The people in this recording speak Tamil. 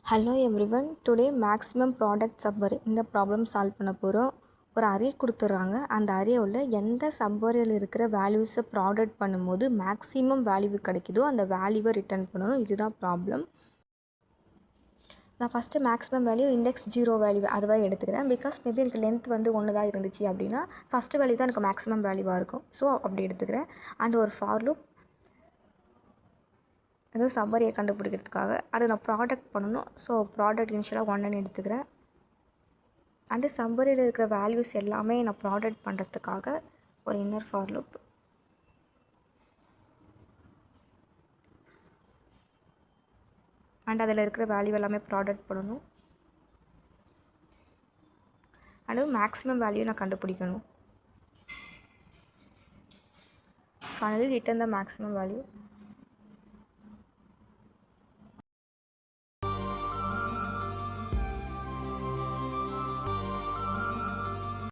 Hello everyone, today maximum product subarray இந்த ப்ராப்ளம் சால்வ் பண்ண போகிறோம். ஒரு அரே கொடுத்துட்றாங்க. அந்த அரேவில் எந்த சப்பரியில் இருக்கிற வேல்யூஸை ப்ராடக்ட் பண்ணும்போது மேக்ஸிமம் வேல்யூ கிடைக்குதோ அந்த வேல்யூவை ரிட்டர்ன் பண்ணணும். இதுதான் ப்ராப்ளம். நான் first maximum value index 0 value அதுவாக எடுத்துக்கிறேன். பிகாஸ் மேபி எனக்கு லென்த் வந்து ஒன்று தான் இருந்துச்சு அப்படின்னா ஃபஸ்ட்டு வேல்யூ தான் எனக்கு மேக்ஸிமம் வேல்யூவாக இருக்கும். ஸோ அப்படி எடுத்துக்கிறேன். அண்ட் ஒரு ஃபார் லூப் அதுவும் சம்மரியை கண்டுபிடிக்கிறதுக்காக அதை நான் ப்ராடக்ட் பண்ணணும். ஸோ ப்ராடக்ட் இனிஷியலாக 1ன்னு எடுத்துக்கிறேன். அண்டு சம்மரியில் இருக்கிற வேல்யூஸ் எல்லாமே நான் ப்ராடக்ட் பண்ணுறதுக்காக ஒரு இன்னர் ஃபார் லூப். அண்ட் அதில் இருக்கிற வேல்யூ எல்லாமே ப்ராடக்ட் பண்ணணும். அண்டு மேக்ஸிமம் வேல்யூ நான் கண்டுபிடிக்கணும். Finally return the maximum value.